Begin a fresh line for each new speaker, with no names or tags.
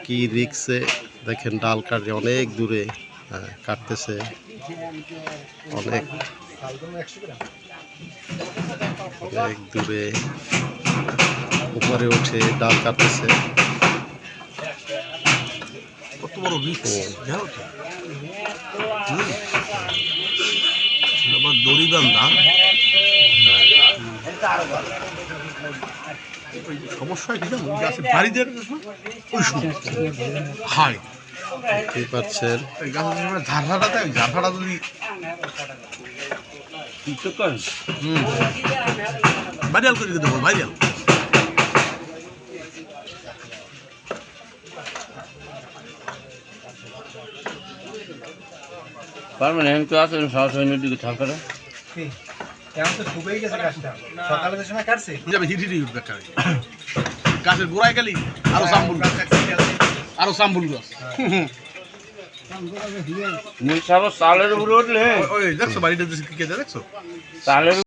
কি রিক্সে দেখেন ডাল কাটে, অনেক দূরে কাটতেছে, অনেক অনেক দূরে উপরে উঠে ডাল কাটতেছে।
কত বড় রিক্স জানো তো, আবার দড়ি বান্ধা। সমস্যা কি জানো, গাছের বাড়ি দিয়ে ওই সময় হাই
দেখতেই পাচ্ছেন
গাছের ঝাড়াটা দেয়, ঝাড়াটা যদি ভাইরাল করে দেবো, ভাইরাল।
পার্মানেন্ট তো আছে, সাহস হয়নি দিকে ঠাল করে
গাছের গোড়ায় গেলি আরো সাম্বুল, আরো সাম্বুল গাছ।
নীল সাগর চালের উপরে উঠলে
ওই দেখছো বাড়িটা দেখছো
চালের